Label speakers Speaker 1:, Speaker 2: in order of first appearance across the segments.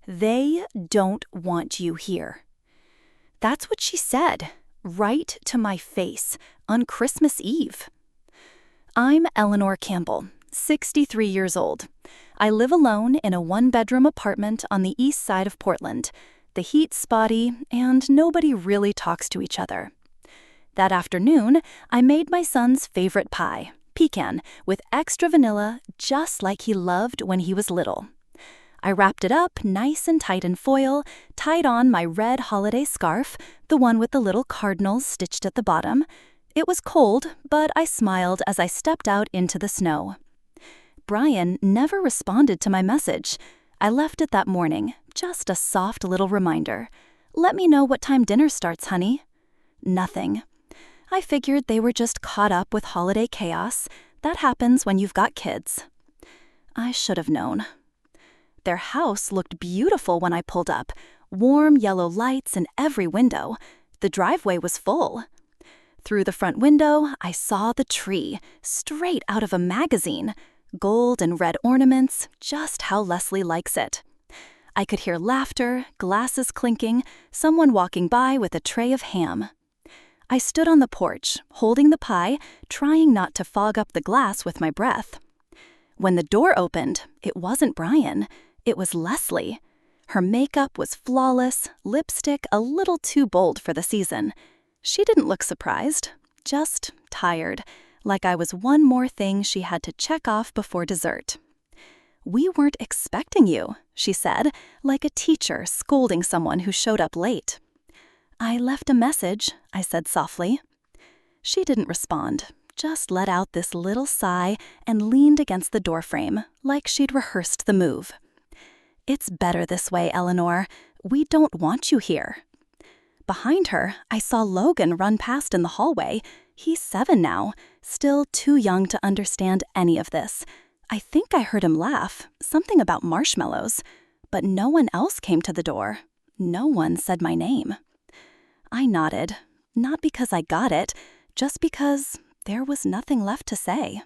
Speaker 1: They don't want you here. That's what she said, right to my face, on Christmas Eve. I'm Eleanor Campbell, 63 years old. I live alone in a one-bedroom apartment on the east side of Portland. The heat's spotty, and nobody really talks to each other. That afternoon, I made my son's favorite pie, pecan, with extra vanilla, just like he loved when he was little. I wrapped it up nice and tight in foil, tied on my red holiday scarf, the one with the little cardinals stitched at the bottom. It was cold, but I smiled as I stepped out into the snow. Brian never responded to my message. I left it that morning, just a soft little reminder. Let me know what time dinner starts, honey. Nothing. I figured they were just caught up with holiday chaos. That happens when you've got kids. I should have known. Their house looked beautiful when I pulled up. Warm yellow lights in every window. The driveway was full. Through the front window, I saw the tree, straight out of a magazine. Gold and red ornaments, just how Leslie likes it. I could hear laughter, glasses clinking, someone walking by with a tray of ham. I stood on the porch, holding the pie, trying not to fog up the glass with my breath. When the door opened, it wasn't Brian, it was Leslie. Her makeup was flawless, lipstick a little too bold for the season. She didn't look surprised, just tired, like I was one more thing she had to check off before dessert. "We weren't expecting you," she said, like a teacher scolding someone who showed up late. "I left a message," I said softly. She didn't respond, just let out this little sigh and leaned against the doorframe, like she'd rehearsed the move. "It's better this way, Eleanor. We don't want you here." Behind her, I saw Logan run past in the hallway. He's 7 now, still too young to understand any of this. I think I heard him laugh, something about marshmallows. But no one else came to the door. No one said my name. I nodded, not because I got it, just because there was nothing left to say.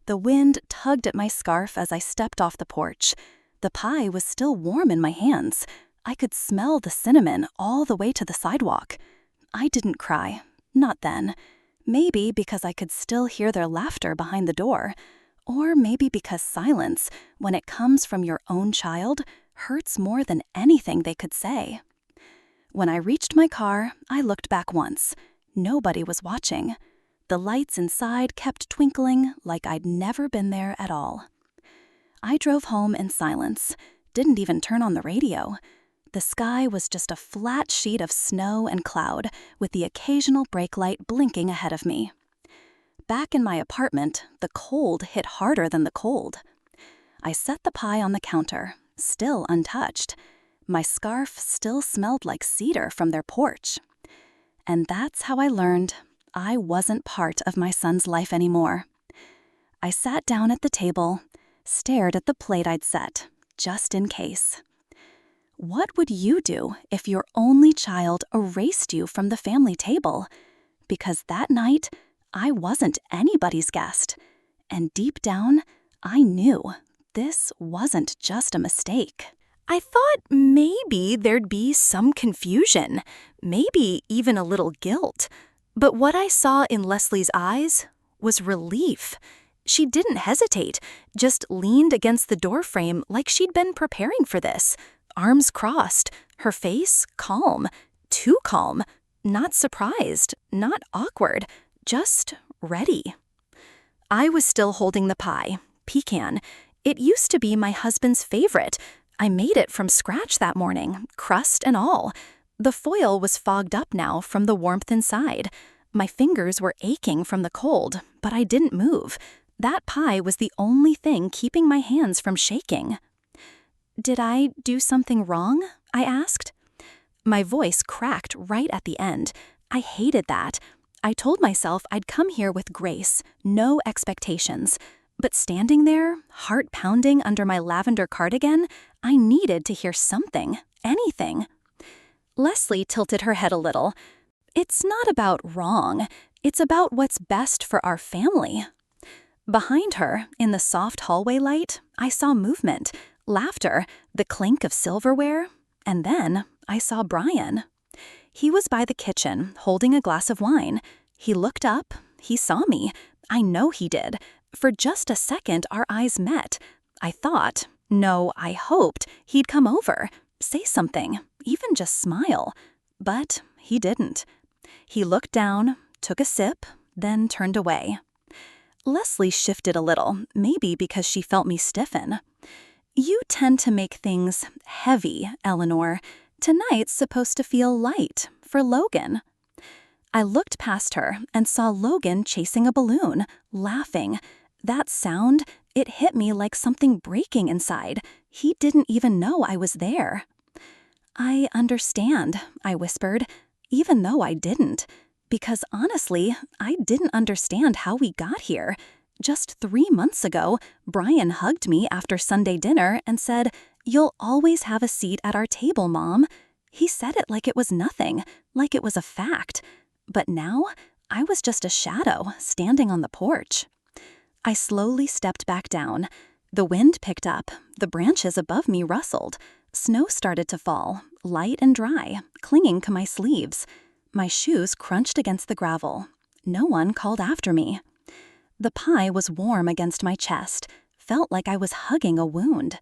Speaker 1: The wind tugged at my scarf as I stepped off the porch. The pie was still warm in my hands. I could smell the cinnamon all the way to the sidewalk. I didn't cry, not then. Maybe because I could still hear their laughter behind the door. Or maybe because silence, when it comes from your own child, hurts more than anything they could say. When I reached my car, I looked back once. Nobody was watching. The lights inside kept twinkling like I'd never been there at all. I drove home in silence, didn't even turn on the radio. The sky was just a flat sheet of snow and cloud, with the occasional brake light blinking ahead of me. Back in my apartment, the cold hit harder than the cold. I set the pie on the counter, still untouched. My scarf still smelled like cedar from their porch. And that's how I learned I wasn't part of my son's life anymore. I sat down at the table, stared at the plate I'd set, just in case. What would you do if your only child erased you from the family table? Because that night, I wasn't anybody's guest. And deep down, I knew this wasn't just a mistake. I thought maybe there'd be some confusion, maybe even a little guilt. But what I saw in Leslie's eyes was relief. She didn't hesitate, just leaned against the doorframe like she'd been preparing for this. Arms crossed, her face calm, too calm, not surprised, not awkward, just ready. I was still holding the pie, pecan. It used to be my husband's favorite. I made it from scratch that morning, crust and all. The foil was fogged up now from the warmth inside. My fingers were aching from the cold, but I didn't move. That pie was the only thing keeping my hands from shaking. "Did I do something wrong?" I asked. My voice cracked right at the end. I hated that. I told myself I'd come here with grace, no expectations. But standing there, heart pounding under my lavender cardigan, I needed to hear something, anything. Leslie tilted her head a little. "It's not about wrong. It's about what's best for our family." Behind her, in the soft hallway light, I saw movement, Laughter, the clink of silverware, and then I saw Brian. He was by the kitchen, holding a glass of wine. He looked up. He saw me. I know he did. For just a second, our eyes met. I thought, no, I hoped he'd come over, say something, even just smile. But he didn't. He looked down, took a sip, then turned away. Leslie shifted a little, maybe because she felt me stiffen. "You tend to make things heavy, Eleanor. Tonight's supposed to feel light, for Logan." I looked past her and saw Logan chasing a balloon, laughing. That sound, it hit me like something breaking inside. He didn't even know I was there. "I understand," I whispered, even though I didn't. Because honestly, I didn't understand how we got here. Just 3 months ago, Brian hugged me after Sunday dinner and said, "You'll always have a seat at our table, Mom." He said it like it was nothing, like it was a fact. But now, I was just a shadow standing on the porch. I slowly stepped back down. The wind picked up. The branches above me rustled. Snow started to fall, light and dry, clinging to my sleeves. My shoes crunched against the gravel. No one called after me. The pie was warm against my chest, felt like I was hugging a wound.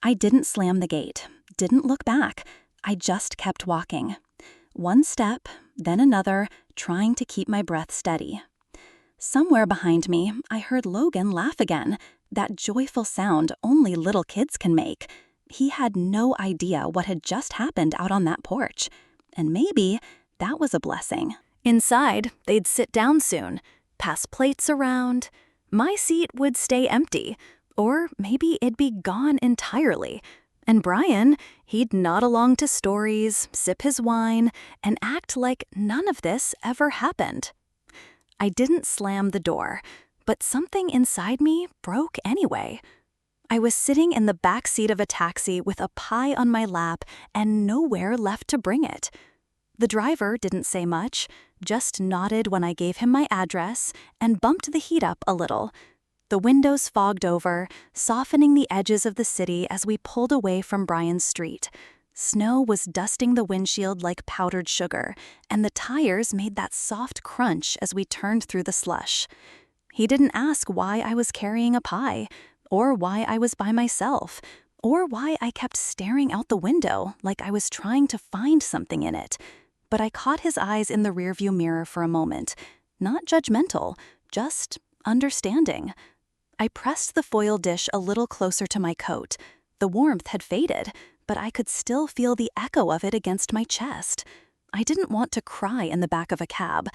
Speaker 1: I didn't slam the gate, didn't look back. I just kept walking. One step, then another, trying to keep my breath steady. Somewhere behind me, I heard Logan laugh again, that joyful sound only little kids can make. He had no idea what had just happened out on that porch. And maybe that was a blessing. Inside, they'd sit down soon, pass plates around. My seat would stay empty, or maybe it'd be gone entirely. And Brian, he'd nod along to stories, sip his wine, and act like none of this ever happened. I didn't slam the door, but something inside me broke anyway. I was sitting in the back seat of a taxi with a pie on my lap and nowhere left to bring it. The driver didn't say much, just nodded when I gave him my address and bumped the heat up a little. The windows fogged over, softening the edges of the city as we pulled away from Bryan's street. Snow was dusting the windshield like powdered sugar, and the tires made that soft crunch as we turned through the slush. He didn't ask why I was carrying a pie, or why I was by myself, or why I kept staring out the window like I was trying to find something in it. But I caught his eyes in the rearview mirror for a moment. Not judgmental, just understanding. I pressed the foil dish a little closer to my coat. The warmth had faded, but I could still feel the echo of it against my chest. I didn't want to cry in the back of a cab.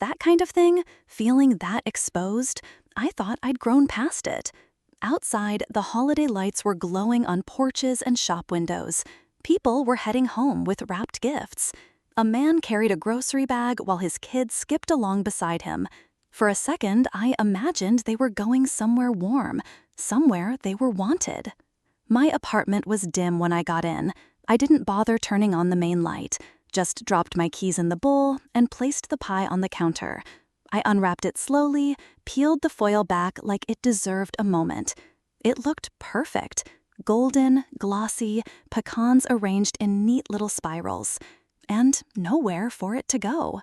Speaker 1: That kind of thing, feeling that exposed, I thought I'd grown past it. Outside, the holiday lights were glowing on porches and shop windows. People were heading home with wrapped gifts. A man carried a grocery bag while his kids skipped along beside him. For a second, I imagined they were going somewhere warm, somewhere they were wanted. My apartment was dim when I got in. I didn't bother turning on the main light, just dropped my keys in the bowl and placed the pie on the counter. I unwrapped it slowly, peeled the foil back like it deserved a moment. It looked perfect. Golden, glossy, pecans arranged in neat little spirals. And nowhere for it to go.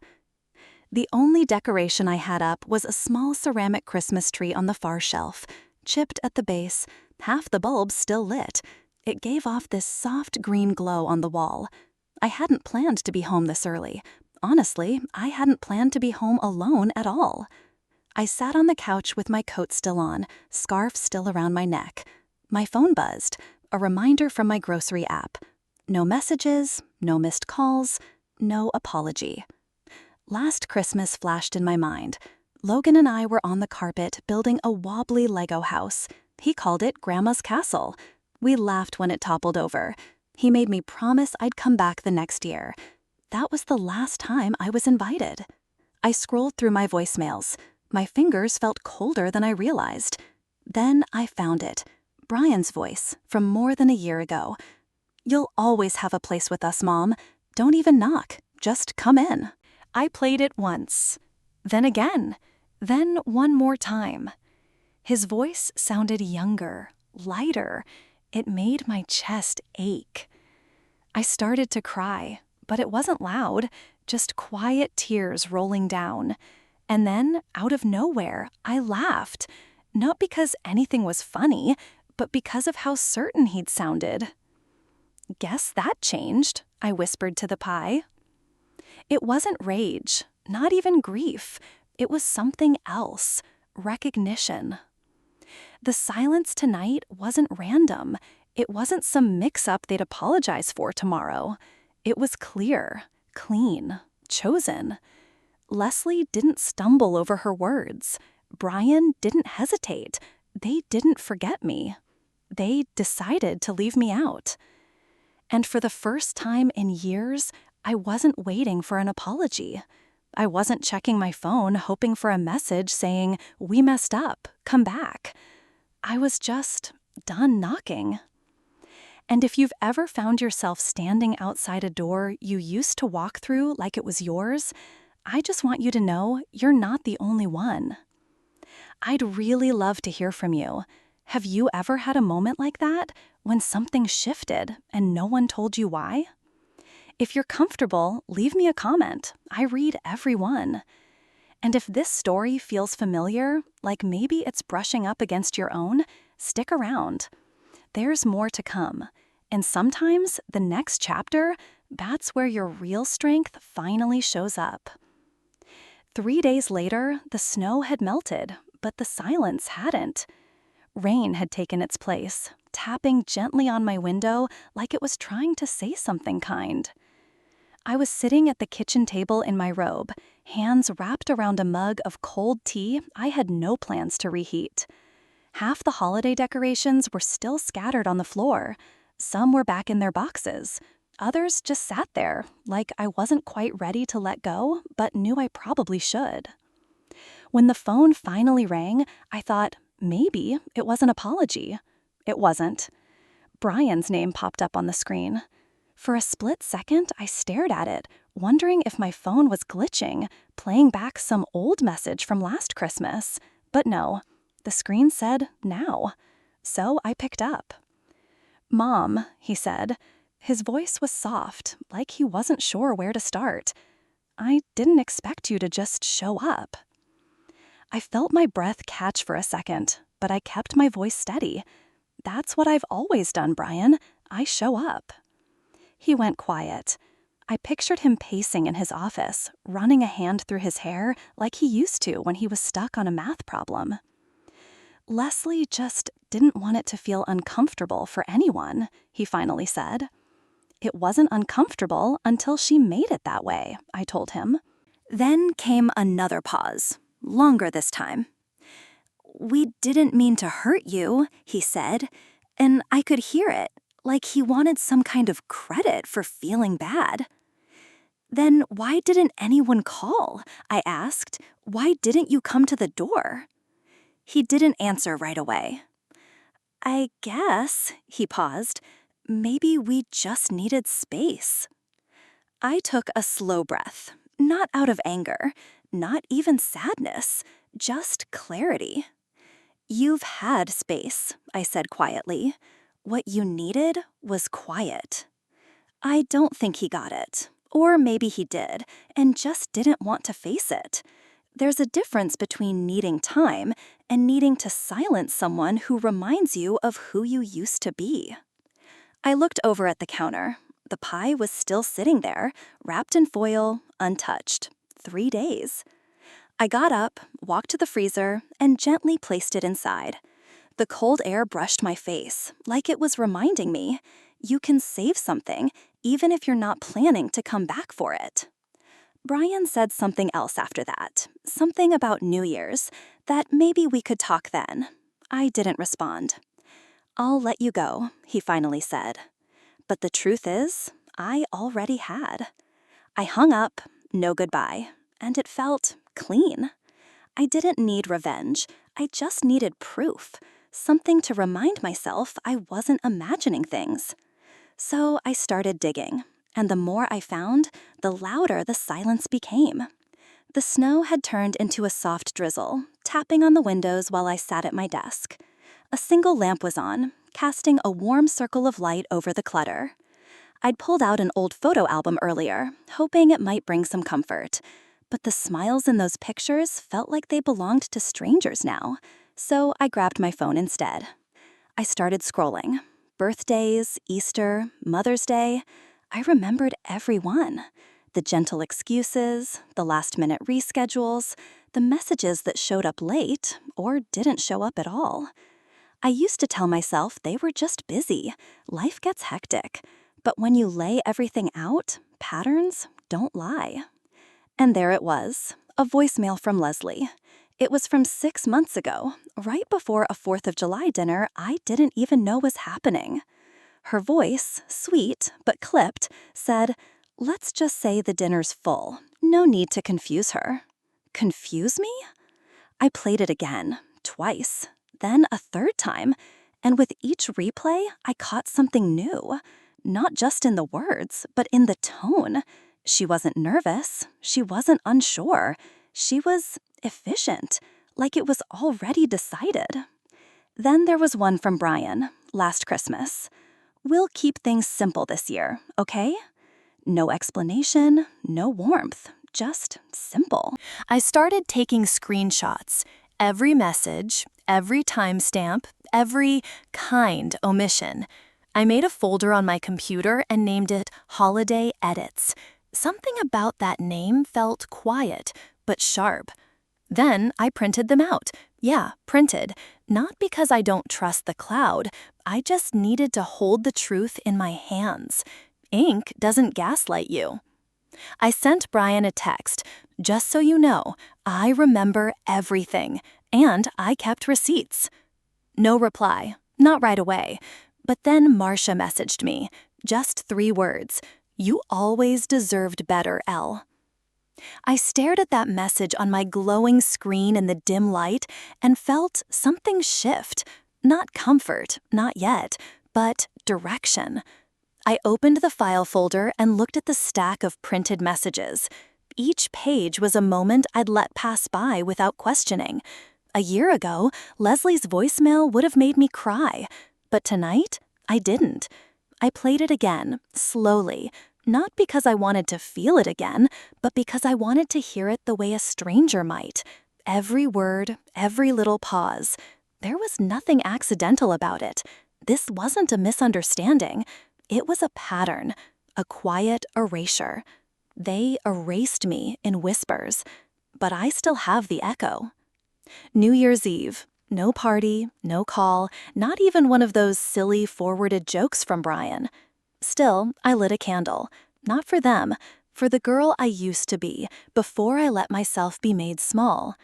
Speaker 1: The only decoration I had up was a small ceramic Christmas tree on the far shelf, chipped at the base, half the bulbs still lit. It gave off this soft green glow on the wall. I hadn't planned to be home this early. Honestly, I hadn't planned to be home alone at all. I sat on the couch with my coat still on, scarf still around my neck. My phone buzzed, a reminder from my grocery app. No messages, no missed calls, no apology. Last Christmas flashed in my mind. Logan and I were on the carpet building a wobbly Lego house. He called it Grandma's Castle. We laughed when it toppled over. He made me promise I'd come back the next year. That was the last time I was invited. I scrolled through my voicemails. My fingers felt colder than I realized. Then I found it. Brian's voice from more than a year ago. "You'll always have a place with us, Mom. Don't even knock. Just come in." I played it once, then again, then one more time. His voice sounded younger, lighter, It made my chest ache. I started to cry, but it wasn't loud, just quiet tears rolling down. And then, out of nowhere, I laughed. Not because anything was funny, but because of how certain he'd sounded. "Guess that changed," I whispered to the pie. It wasn't rage, not even grief. It was something else, recognition. The silence tonight wasn't random. It wasn't some mix-up they'd apologize for tomorrow. It was clear, clean, chosen. Leslie didn't stumble over her words. Brian didn't hesitate. They didn't forget me. They decided to leave me out. And for the first time in years, I wasn't waiting for an apology. I wasn't checking my phone hoping for a message saying, "We messed up, come back." I was just done knocking. And if you've ever found yourself standing outside a door you used to walk through like it was yours, I just want you to know you're not the only one. I'd really love to hear from you. Have you ever had a moment like that, when something shifted and no one told you why? If you're comfortable, leave me a comment. I read every one. And if this story feels familiar, like maybe it's brushing up against your own, stick around. There's more to come. And sometimes the next chapter, that's where your real strength finally shows up. 3 days later, the snow had melted, but the silence hadn't. Rain had taken its place, tapping gently on my window like it was trying to say something kind. I was sitting at the kitchen table in my robe, hands wrapped around a mug of cold tea I had no plans to reheat. Half the holiday decorations were still scattered on the floor. Some were back in their boxes. Others just sat there, like I wasn't quite ready to let go, but knew I probably should. When the phone finally rang, I thought, maybe it was an apology. It wasn't. Brian's name popped up on the screen. For a split second, I stared at it, wondering if my phone was glitching, playing back some old message from last Christmas. But no, the screen said now. So I picked up. "Mom," he said. His voice was soft, like he wasn't sure where to start. "I didn't expect you to just show up." I felt my breath catch for a second, but I kept my voice steady. "That's what I've always done, Brian. I show up." He went quiet. I pictured him pacing in his office, running a hand through his hair like he used to when he was stuck on a math problem. "Leslie just didn't want it to feel uncomfortable for anyone," he finally said. "It wasn't uncomfortable until she made it that way," I told him. Then came another pause, longer this time. "We didn't mean to hurt you," he said, and I could hear it, like he wanted some kind of credit for feeling bad. "Then why didn't anyone call?" I asked. "Why didn't you come to the door?" He didn't answer right away. "I guess," he paused, "maybe we just needed space." I took a slow breath, not out of anger, not even sadness, just clarity. "You've had space," I said quietly. "What you needed was quiet." I don't think he got it. Or maybe he did, and just didn't want to face it. There's a difference between needing time and needing to silence someone who reminds you of who you used to be. I looked over at the counter. The pie was still sitting there, wrapped in foil, untouched. 3 days. I got up, walked to the freezer, and gently placed it inside. The cold air brushed my face, like it was reminding me, you can save something, even if you're not planning to come back for it. Brian said something else after that, something about New Year's, that maybe we could talk then. I didn't respond. "I'll let you go," he finally said. But the truth is, I already had. I hung up, no goodbye, and it felt clean. I didn't need revenge, I just needed proof, something to remind myself I wasn't imagining things. So I started digging, and the more I found, the louder the silence became. The snow had turned into a soft drizzle, tapping on the windows while I sat at my desk. A single lamp was on, casting a warm circle of light over the clutter. I'd pulled out an old photo album earlier, hoping it might bring some comfort. But the smiles in those pictures felt like they belonged to strangers now, so I grabbed my phone instead. I started scrolling. Birthdays, Easter, Mother's Day. I remembered every one. The gentle excuses, the last-minute reschedules, the messages that showed up late or didn't show up at all. I used to tell myself they were just busy. Life gets hectic. But when you lay everything out, patterns don't lie. And there it was, a voicemail from Leslie. It was from 6 months ago, right before a 4th of July dinner I didn't even know was happening. Her voice, sweet but clipped, said, "Let's just say the dinner's full. No need to confuse her." Confuse me? I played it again, twice, then a third time, and with each replay, I caught something new. Not just in the words, but in the tone. She wasn't nervous. She wasn't unsure. She was efficient, like it was already decided. Then there was one from Brian, last Christmas. "We'll keep things simple this year, okay?" No explanation, no warmth, just simple. I started taking screenshots. Every message, every timestamp, every kind omission. I made a folder on my computer and named it Holiday Edits. Something about that name felt quiet, but sharp. Then I printed them out. Yeah, printed. Not because I don't trust the cloud. I just needed to hold the truth in my hands. Ink doesn't gaslight you. I sent Brian a text. "Just so you know, I remember everything, and I kept receipts." No reply, not right away. But then Marcia messaged me. Just 3 words. "You always deserved better, Elle." I stared at that message on my glowing screen in the dim light and felt something shift. Not comfort, not yet, but direction. I opened the file folder and looked at the stack of printed messages. Each page was a moment I'd let pass by without questioning. A year ago, Leslie's voicemail would have made me cry. But tonight, I didn't. I played it again, slowly, not because I wanted to feel it again, but because I wanted to hear it the way a stranger might. Every word, every little pause. There was nothing accidental about it. This wasn't a misunderstanding. It was a pattern, a quiet erasure. They erased me in whispers, but I still have the echo. New Year's Eve. No party, no call, not even one of those silly forwarded jokes from Brian. Still, I lit a candle. Not for them, for the girl I used to be, before I let myself be made small.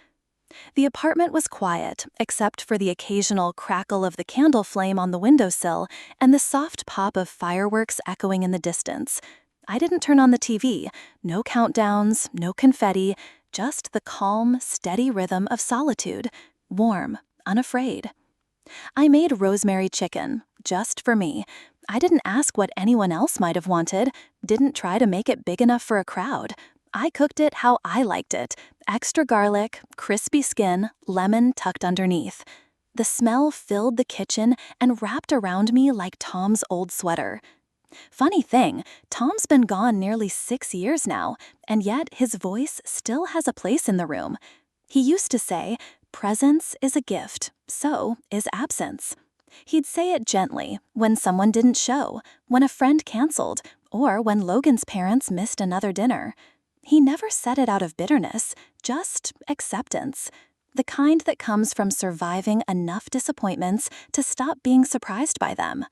Speaker 1: The apartment was quiet, except for the occasional crackle of the candle flame on the windowsill and the soft pop of fireworks echoing in the distance. I didn't turn on the TV. No countdowns, no confetti, just the calm, steady rhythm of solitude. Warm, unafraid. I made rosemary chicken, just for me. I didn't ask what anyone else might have wanted, didn't try to make it big enough for a crowd. I cooked it how I liked it, extra garlic, crispy skin, lemon tucked underneath. The smell filled the kitchen and wrapped around me like Tom's old sweater. Funny thing, Tom's been gone nearly 6 years now, and yet his voice still has a place in the room. He used to say, "Presence is a gift, so is absence." He'd say it gently when someone didn't show, when a friend canceled, or when Logan's parents missed another dinner. He never said it out of bitterness, just acceptance. The kind that comes from surviving enough disappointments to stop being surprised by them.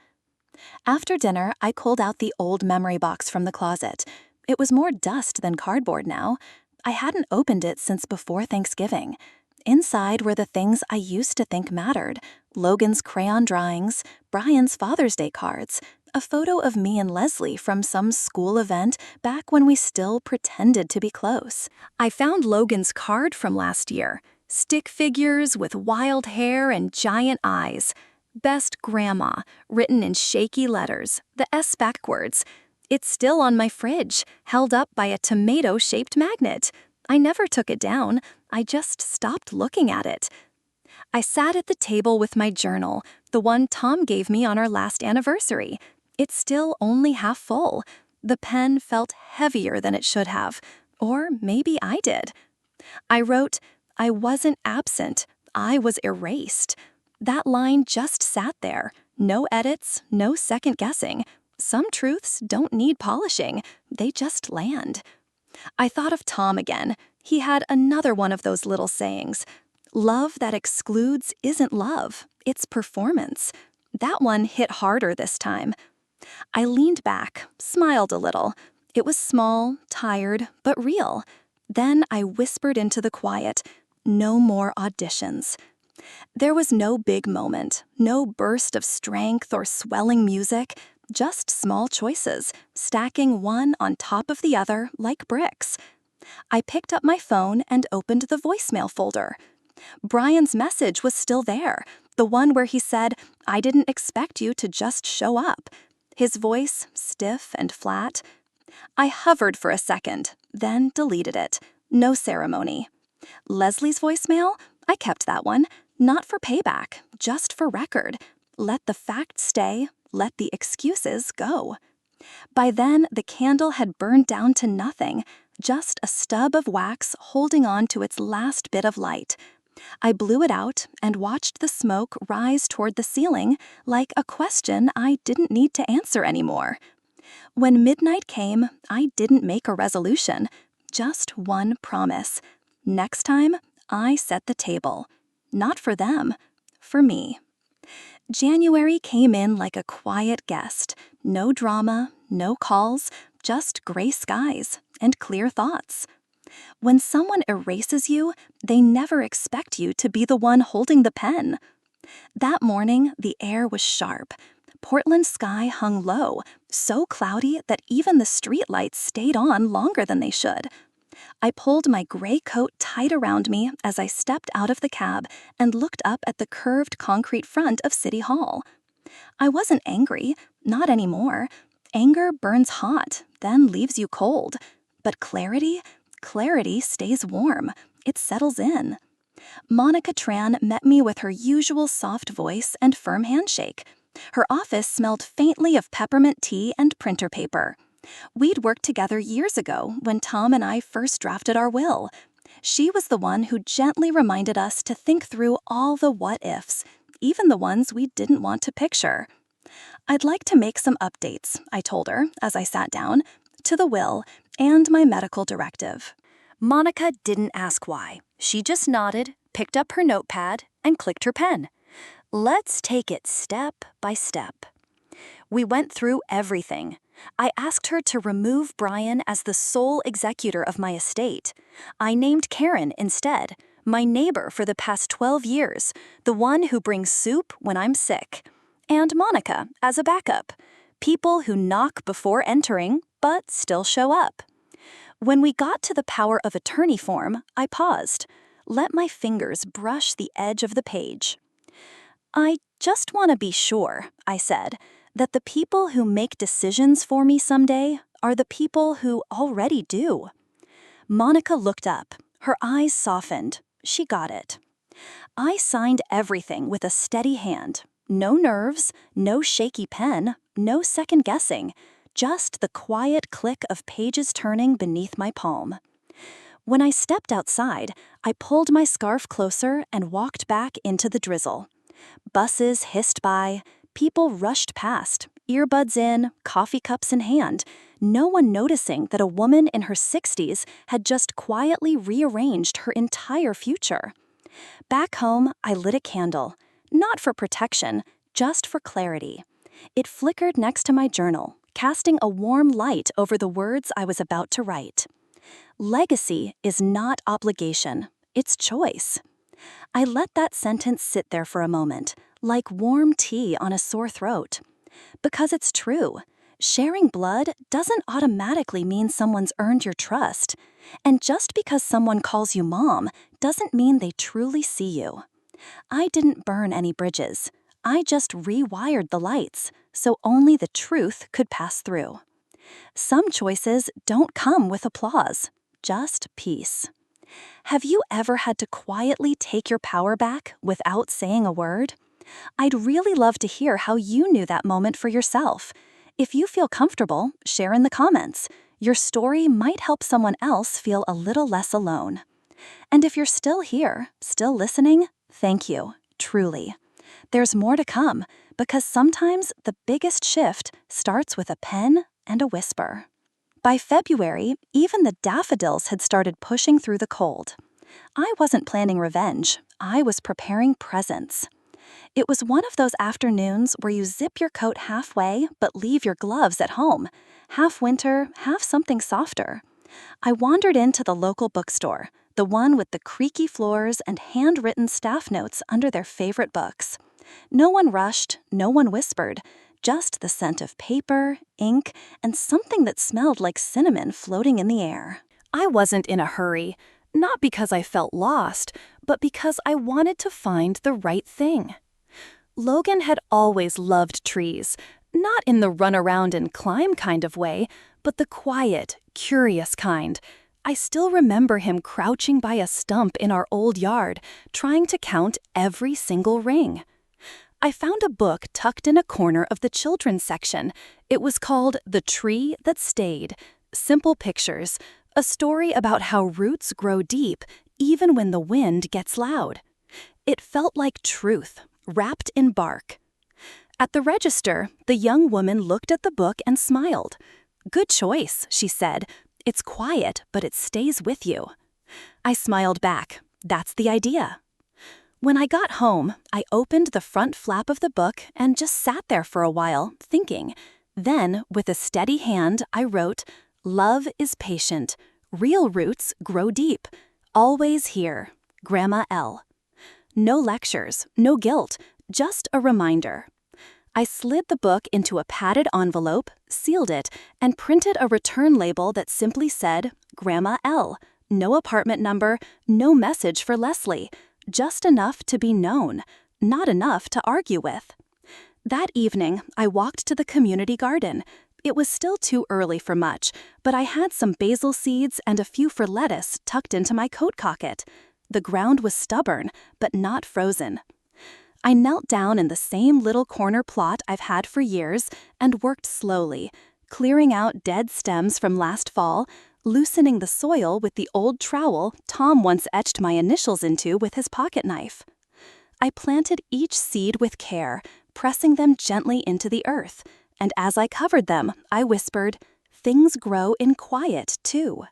Speaker 1: After dinner, I pulled out the old memory box from the closet. It was more dust than cardboard now. I hadn't opened it since before Thanksgiving. Inside were the things I used to think mattered. Logan's crayon drawings, Brian's Father's Day cards, a photo of me and Leslie from some school event back when we still pretended to be close. I found Logan's card from last year. Stick figures with wild hair and giant eyes. Best Grandma, written in shaky letters, the S backwards. It's still on my fridge, held up by a tomato-shaped magnet. I never took it down. I just stopped looking at it. I sat at the table with my journal, the one Tom gave me on our last anniversary. It's still only half full. The pen felt heavier than it should have. Or maybe I did. I wrote, "I wasn't absent. I was erased." That line just sat there. No edits, no second guessing. Some truths don't need polishing. They just land. I thought of Tom again. He had another one of those little sayings. Love that excludes isn't love. It's performance. That one hit harder this time. I leaned back, smiled a little. It was small, tired, but real. Then I whispered into the quiet, "No more auditions." There was no big moment, no burst of strength or swelling music, just small choices, stacking one on top of the other like bricks. I picked up my phone and opened the voicemail folder. Brian's message was still there, the one where he said, "I didn't expect you to just show up." His voice stiff and flat. I hovered for a second, then deleted it. No ceremony. Leslie's voicemail? I kept that one. Not for payback, just for record. Let the facts stay, let the excuses go. By then, the candle had burned down to nothing, just a stub of wax holding on to its last bit of light. I blew it out and watched the smoke rise toward the ceiling like a question I didn't need to answer anymore. When midnight came, I didn't make a resolution, just one promise. Next time, I set the table. Not for them, for me. January came in like a quiet guest. No drama, no calls, just gray skies and clear thoughts. When someone erases you, they never expect you to be the one holding the pen. That morning, the air was sharp. Portland's sky hung low, so cloudy that even the streetlights stayed on longer than they should. I pulled my gray coat tight around me as I stepped out of the cab and looked up at the curved concrete front of City Hall. I wasn't angry, not anymore. Anger burns hot, then leaves you cold. But clarity stays warm. It settles in. Monica Tran met me with her usual soft voice and firm handshake. Her office smelled faintly of peppermint tea and printer paper. We'd worked together years ago when Tom and I first drafted our will. She was the one who gently reminded us to think through all the what-ifs, even the ones we didn't want to picture. "I'd like to make some updates," I told her as I sat down, "to the will and my medical directive." Monica didn't ask why. She just nodded, picked up her notepad, and clicked her pen. Let's take it step by step. We went through everything. I asked her to remove Brian as the sole executor of my estate. I named Karen instead, my neighbor for the past 12 years, the one who brings soup when I'm sick. And Monica as a backup. People who knock before entering, but still show up. When we got to the power of attorney form, I paused. Let my fingers brush the edge of the page. "I just want to be sure," I said, "that the people who make decisions for me someday are the people who already do." Monica looked up. Her eyes softened. She got it. I signed everything with a steady hand. No nerves, no shaky pen, no second guessing, just the quiet click of pages turning beneath my palm. When I stepped outside, I pulled my scarf closer and walked back into the drizzle. Buses hissed by, people rushed past, earbuds in, coffee cups in hand, no one noticing that a woman in her 60s had just quietly rearranged her entire future. Back home, I lit a candle, not for protection, just for clarity. It flickered next to my journal, casting a warm light over the words I was about to write. Legacy is not obligation, it's choice. I let that sentence sit there for a moment, like warm tea on a sore throat. Because it's true. Sharing blood doesn't automatically mean someone's earned your trust. And just because someone calls you mom doesn't mean they truly see you. I didn't burn any bridges. I just rewired the lights, so only the truth could pass through. Some choices don't come with applause, just peace. Have you ever had to quietly take your power back without saying a word? I'd really love to hear how you knew that moment for yourself. If you feel comfortable, share in the comments. Your story might help someone else feel a little less alone. And if you're still here, still listening, thank you, truly. There's more to come, because sometimes the biggest shift starts with a pen and a whisper. By February, even the daffodils had started pushing through the cold. I wasn't planning revenge, I was preparing presents. It was one of those afternoons where you zip your coat halfway but leave your gloves at home. Half winter, half something softer. I wandered into the local bookstore, the one with the creaky floors and handwritten staff notes under their favorite books. No one rushed, no one whispered, just the scent of paper, ink, and something that smelled like cinnamon floating in the air. I wasn't in a hurry, not because I felt lost, but because I wanted to find the right thing. Logan had always loved trees, not in the run around and climb kind of way, but the quiet, curious kind. I still remember him crouching by a stump in our old yard, trying to count every single ring. I found a book tucked in a corner of the children's section. It was called The Tree That Stayed. Simple pictures, a story about how roots grow deep even when the wind gets loud. It felt like truth, wrapped in bark. At the register, the young woman looked at the book and smiled. "Good choice," she said. "It's quiet, but it stays with you." I smiled back. That's the idea. When I got home, I opened the front flap of the book and just sat there for a while, thinking. Then, with a steady hand, I wrote, "Love is patient. Real roots grow deep. Always here. Grandma L." No lectures, no guilt, just a reminder. I slid the book into a padded envelope, sealed it, and printed a return label that simply said, Grandma L. No apartment number, no message for Leslie. Just enough to be known, not enough to argue with. That evening, I walked to the community garden. It was still too early for much, but I had some basil seeds and a few for lettuce tucked into my coat pocket. The ground was stubborn, but not frozen. I knelt down in the same little corner plot I've had for years and worked slowly, clearing out dead stems from last fall, loosening the soil with the old trowel Tom once etched my initials into with his pocket knife. I planted each seed with care, pressing them gently into the earth, and as I covered them, I whispered, "Things grow in quiet, too."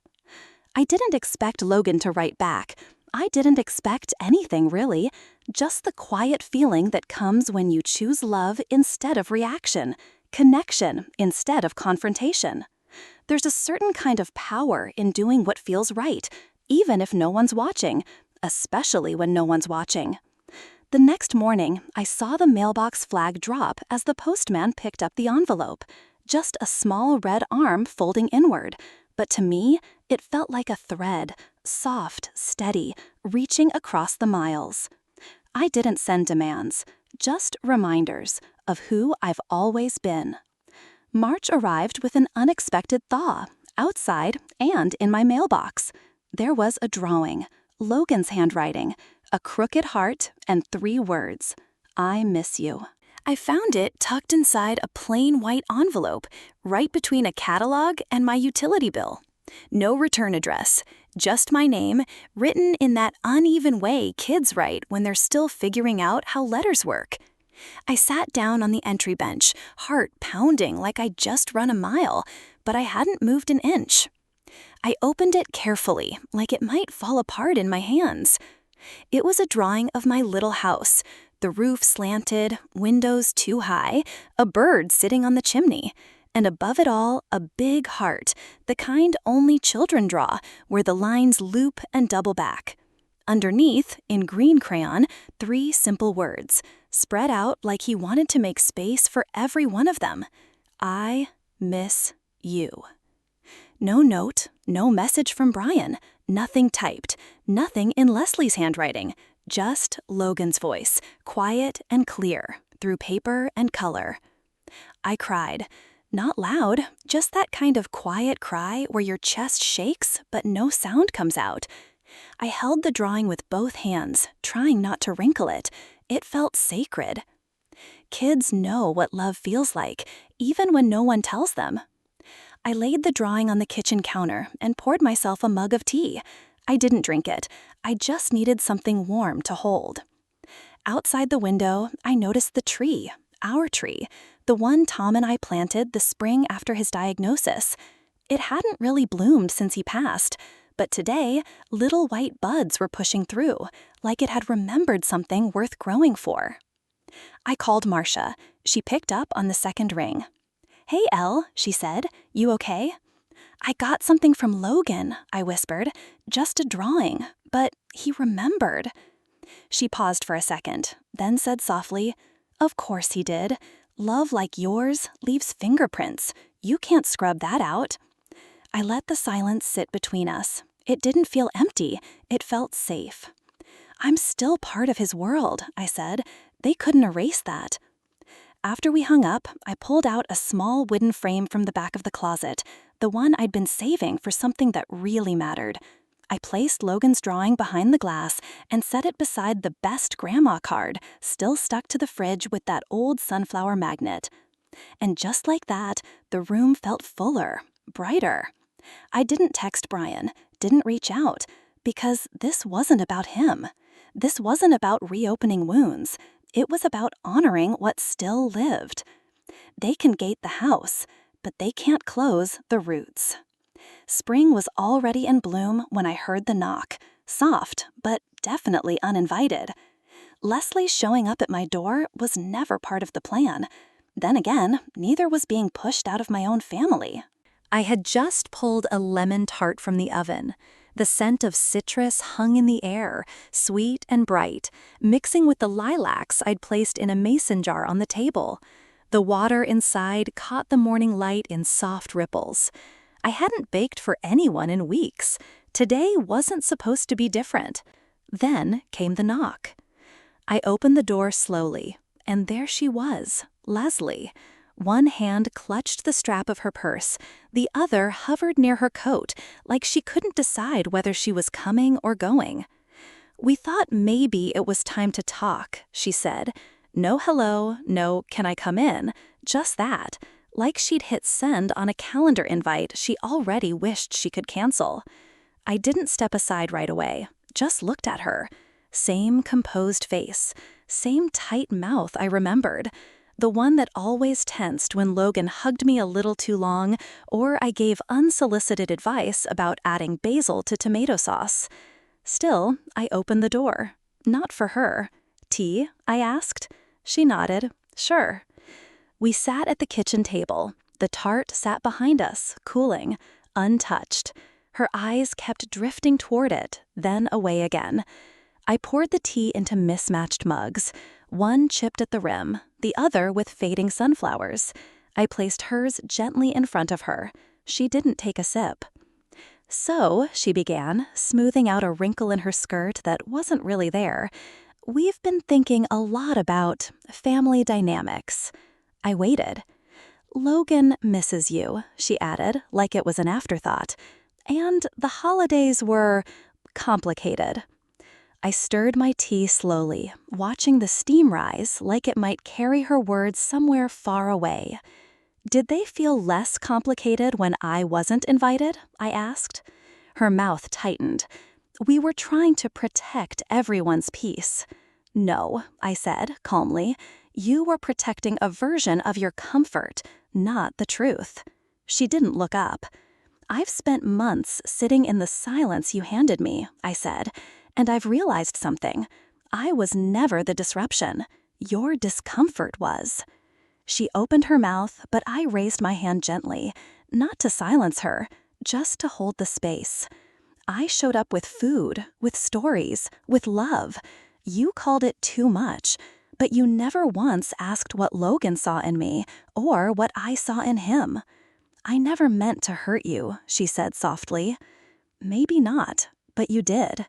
Speaker 1: I didn't expect Logan to write back. I didn't expect anything, really, just the quiet feeling that comes when you choose love instead of reaction, connection instead of confrontation. There's a certain kind of power in doing what feels right, even if no one's watching, especially when no one's watching. The next morning, I saw the mailbox flag drop as the postman picked up the envelope, just a small red arm folding inward, but to me, it felt like a thread, soft, steady, reaching across the miles. I didn't send demands, just reminders of who I've always been. March arrived with an unexpected thaw, outside and in my mailbox. There was a drawing, Logan's handwriting, a crooked heart, and 3 words, "I miss you." I found it tucked inside a plain white envelope, right between a catalog and my utility bill. No return address, just my name, written in that uneven way kids write when they're still figuring out how letters work. I sat down on the entry bench, heart pounding like I'd just run a mile, but I hadn't moved an inch. I opened it carefully, like it might fall apart in my hands. It was a drawing of my little house, the roof slanted, windows too high, a bird sitting on the chimney, and above it all, a big heart, the kind only children draw, where the lines loop and double back. Underneath, in green crayon, 3 simple words, spread out like he wanted to make space for every one of them. I miss you. No note, no message from Brian, nothing typed, nothing in Leslie's handwriting, just Logan's voice, quiet and clear, through paper and color. I cried. Not loud, just that kind of quiet cry where your chest shakes but no sound comes out. I held the drawing with both hands, trying not to wrinkle it. It felt sacred. Kids know what love feels like, even when no one tells them. I laid the drawing on the kitchen counter and poured myself a mug of tea. I didn't drink it. I just needed something warm to hold. Outside the window, I noticed the tree, our tree, the one Tom and I planted the spring after his diagnosis. It hadn't really bloomed since he passed, but today, little white buds were pushing through, like it had remembered something worth growing for. I called Marcia. She picked up on the second ring. "Hey, Elle," she said. "You okay?" "I got something from Logan," I whispered. "Just a drawing, but he remembered." She paused for a second, then said softly, "Of course he did. Love like yours leaves fingerprints. You can't scrub that out." I let the silence sit between us. It didn't feel empty. It felt safe. "I'm still part of his world," I said. "They couldn't erase that." After we hung up, I pulled out a small wooden frame from the back of the closet, the one I'd been saving for something that really mattered. I placed Logan's drawing behind the glass and set it beside the best grandma card, still stuck to the fridge with that old sunflower magnet. And just like that, the room felt fuller, brighter. I didn't text Brian, didn't reach out, because this wasn't about him. This wasn't about reopening wounds. It was about honoring what still lived. They can gate the house, but they can't close the roots. Spring was already in bloom when I heard the knock, soft, but definitely uninvited. Leslie showing up at my door was never part of the plan. Then again, neither was being pushed out of my own family. I had just pulled a lemon tart from the oven. The scent of citrus hung in the air, sweet and bright, mixing with the lilacs I'd placed in a mason jar on the table. The water inside caught the morning light in soft ripples. I hadn't baked for anyone in weeks. Today wasn't supposed to be different. Then came the knock. I opened the door slowly, and there she was, Leslie. One hand clutched the strap of her purse, the other hovered near her coat, like she couldn't decide whether she was coming or going. "We thought maybe it was time to talk," she said. No hello, no can I come in, just that, like she'd hit send on a calendar invite she already wished she could cancel. I didn't step aside right away, just looked at her. Same composed face, same tight mouth I remembered. The one that always tensed when Logan hugged me a little too long or I gave unsolicited advice about adding basil to tomato sauce. Still, I opened the door. Not for her. "Tea?" I asked. She nodded. "Sure." We sat at the kitchen table. The tart sat behind us, cooling, untouched. Her eyes kept drifting toward it, then away again. I poured the tea into mismatched mugs, one chipped at the rim, the other with fading sunflowers. I placed hers gently in front of her. She didn't take a sip. "So," she began, smoothing out a wrinkle in her skirt that wasn't really there, "we've been thinking a lot about family dynamics." I waited. "Logan misses you," she added, like it was an afterthought. "And the holidays were complicated." I stirred my tea slowly, watching the steam rise like it might carry her words somewhere far away. "Did they feel less complicated when I wasn't invited?" I asked. Her mouth tightened. "We were trying to protect everyone's peace." "No," I said calmly. "You were protecting a version of your comfort, not the truth." She didn't look up. "I've spent months sitting in the silence you handed me," I said. "And I've realized something. I was never the disruption. Your discomfort was." She opened her mouth, but I raised my hand gently, not to silence her, just to hold the space. "I showed up with food, with stories, with love. You called it too much, but you never once asked what Logan saw in me or what I saw in him." "I never meant to hurt you," she said softly. "Maybe not, but you did."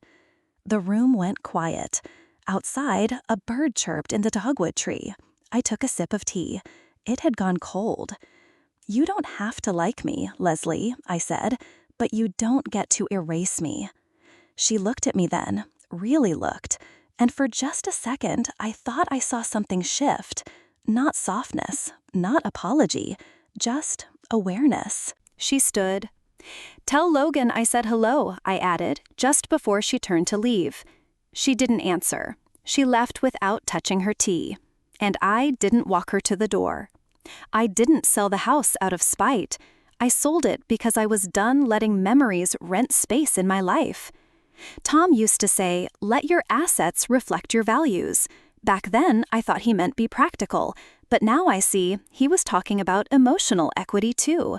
Speaker 1: The room went quiet. Outside, a bird chirped in the dogwood tree. I took a sip of tea. It had gone cold. "You don't have to like me, Leslie," I said, "but you don't get to erase me." She looked at me then, really looked, And for just a second, I thought I saw something shift. Not softness, not apology, just awareness. She stood. "Tell Logan I said hello," I added, just before she turned to leave. She didn't answer. She left without touching her tea. And I didn't walk her to the door. I didn't sell the house out of spite. I sold it because I was done letting memories rent space in my life. Tom used to say, "Let your assets reflect your values." Back then, I thought he meant be practical, but now I see he was talking about emotional equity too.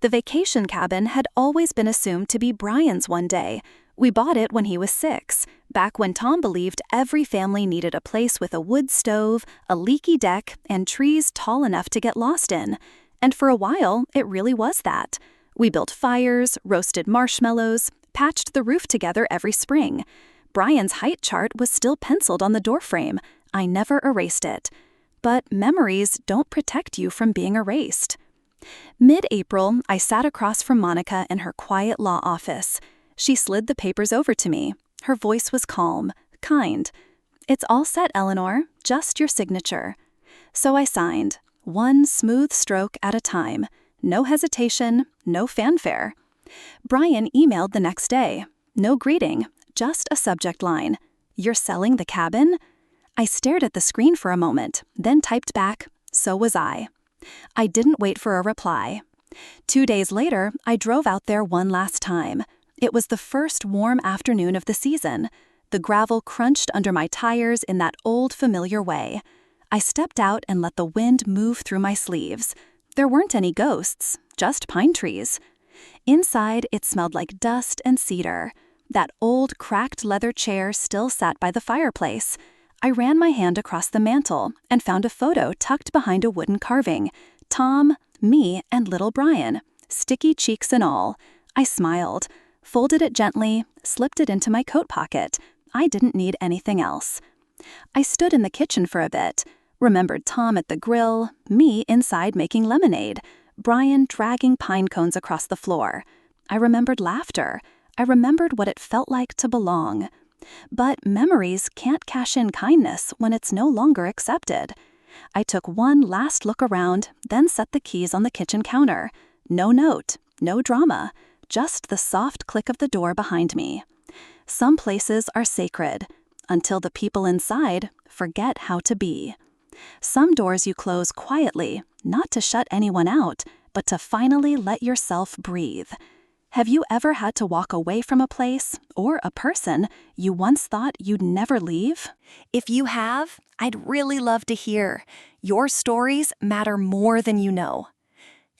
Speaker 1: The vacation cabin had always been assumed to be Brian's one day. We bought it when he was 6, back when Tom believed every family needed a place with a wood stove, a leaky deck, and trees tall enough to get lost in. And for a while, it really was that. We built fires, roasted marshmallows, patched the roof together every spring. Brian's height chart was still penciled on the doorframe. I never erased it. But memories don't protect you from being erased. Mid-April, I sat across from Monica in her quiet law office. She slid the papers over to me. Her voice was calm, kind. "It's all set, Eleanor, just your signature." So I signed, one smooth stroke at a time. No hesitation, no fanfare. Brian emailed the next day. No greeting, just a subject line. "You're selling the cabin?" I stared at the screen for a moment, then typed back, "So was I." I didn't wait for a reply. 2 days later, I drove out there one last time. It was the first warm afternoon of the season. The gravel crunched under my tires in that old familiar way. I stepped out and let the wind move through my sleeves. There weren't any ghosts, just pine trees. Inside, it smelled like dust and cedar. That old cracked leather chair still sat by the fireplace. I ran my hand across the mantel and found a photo tucked behind a wooden carving. Tom, me, and little Brian, sticky cheeks and all. I smiled, folded it gently, slipped it into my coat pocket. I didn't need anything else. I stood in the kitchen for a bit, remembered Tom at the grill, me inside making lemonade, Brian dragging pine cones across the floor. I remembered laughter. I remembered what it felt like to belong. But memories can't cash in kindness when it's no longer accepted. I took one last look around, then set the keys on the kitchen counter. No note, no drama, just the soft click of the door behind me. Some places are sacred, until the people inside forget how to be. Some doors you close quietly, not to shut anyone out, but to finally let yourself breathe. Have you ever had to walk away from a place or a person you once thought you'd never leave? If you have, I'd really love to hear. Your stories matter more than you know.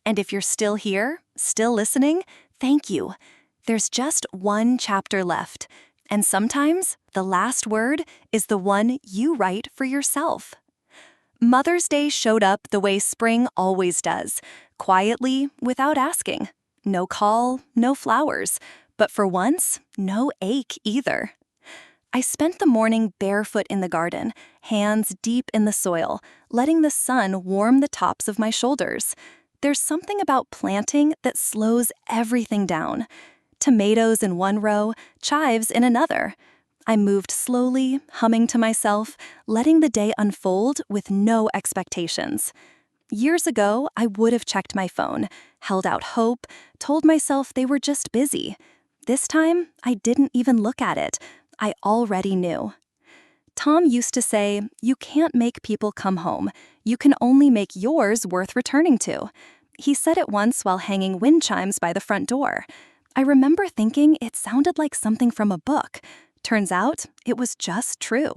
Speaker 1: And if you're still here, still listening, thank you. There's just one chapter left, and sometimes the last word is the one you write for yourself. Mother's Day showed up the way spring always does, quietly, without asking. No call, no flowers, but for once, no ache either. I spent the morning barefoot in the garden, hands deep in the soil, letting the sun warm the tops of my shoulders. There's something about planting that slows everything down. Tomatoes in one row, chives in another. I moved slowly, humming to myself, letting the day unfold with no expectations. Years ago, I would have checked my phone, held out hope, told myself they were just busy. This time, I didn't even look at it. I already knew. Tom used to say, "You can't make people come home. You can only make yours worth returning to." He said it once while hanging wind chimes by the front door. I remember thinking it sounded like something from a book. Turns out, it was just true.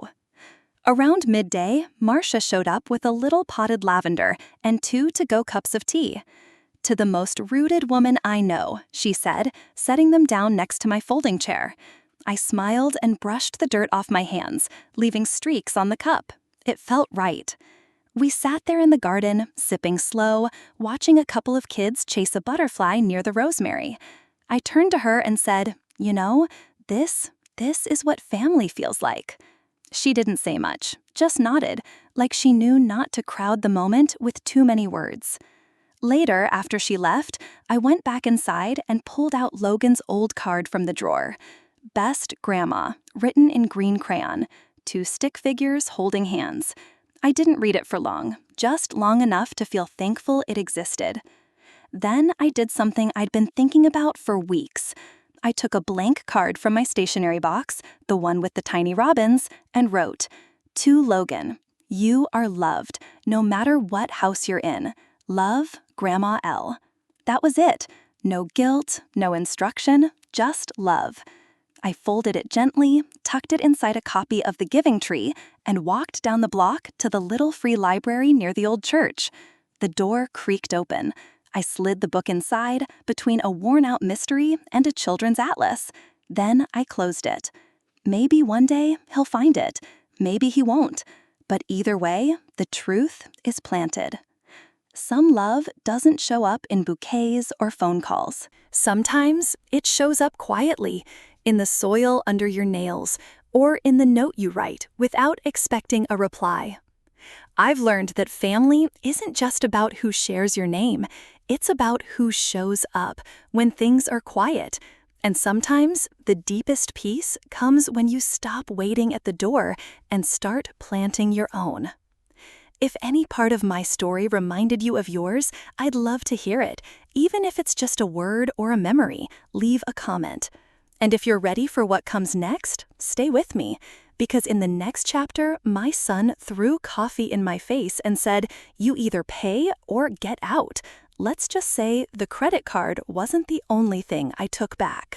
Speaker 1: Around midday, Marcia showed up with a little potted lavender and 2 to-go cups of tea. "To the most rooted woman I know," she said, setting them down next to my folding chair. I smiled and brushed the dirt off my hands, leaving streaks on the cup. It felt right. We sat there in the garden, sipping slow, watching a couple of kids chase a butterfly near the rosemary. I turned to her and said, "You know, this is what family feels like." She didn't say much, just nodded, like she knew not to crowd the moment with too many words. Later, after she left, I went back inside and pulled out Logan's old card from the drawer. "Best Grandma," written in green crayon. two stick figures holding hands. I didn't read it for long, just long enough to feel thankful it existed. Then I did something I'd been thinking about for weeks. I took a blank card from my stationery box, the one with the tiny robins, and wrote, "To Logan, you are loved, no matter what house you're in. Love, Grandma L." That was it. No guilt, no instruction, just love. I folded it gently, tucked it inside a copy of The Giving Tree, and walked down the block to the little free library near the old church. The door creaked open. I slid the book inside, between a worn-out mystery and a children's atlas. Then I closed it. Maybe one day he'll find it. Maybe he won't. But either way, the truth is planted. Some love doesn't show up in bouquets or phone calls. Sometimes it shows up quietly, in the soil under your nails, or in the note you write without expecting a reply. I've learned that family isn't just about who shares your name. It's about who shows up when things are quiet. And sometimes the deepest peace comes when you stop waiting at the door and start planting your own. If any part of my story reminded you of yours, I'd love to hear it. Even if it's just a word or a memory, leave a comment. And if you're ready for what comes next, stay with me. Because in the next chapter, my son threw coffee in my face and said, "You either pay or get out." Let's just say the credit card wasn't the only thing I took back.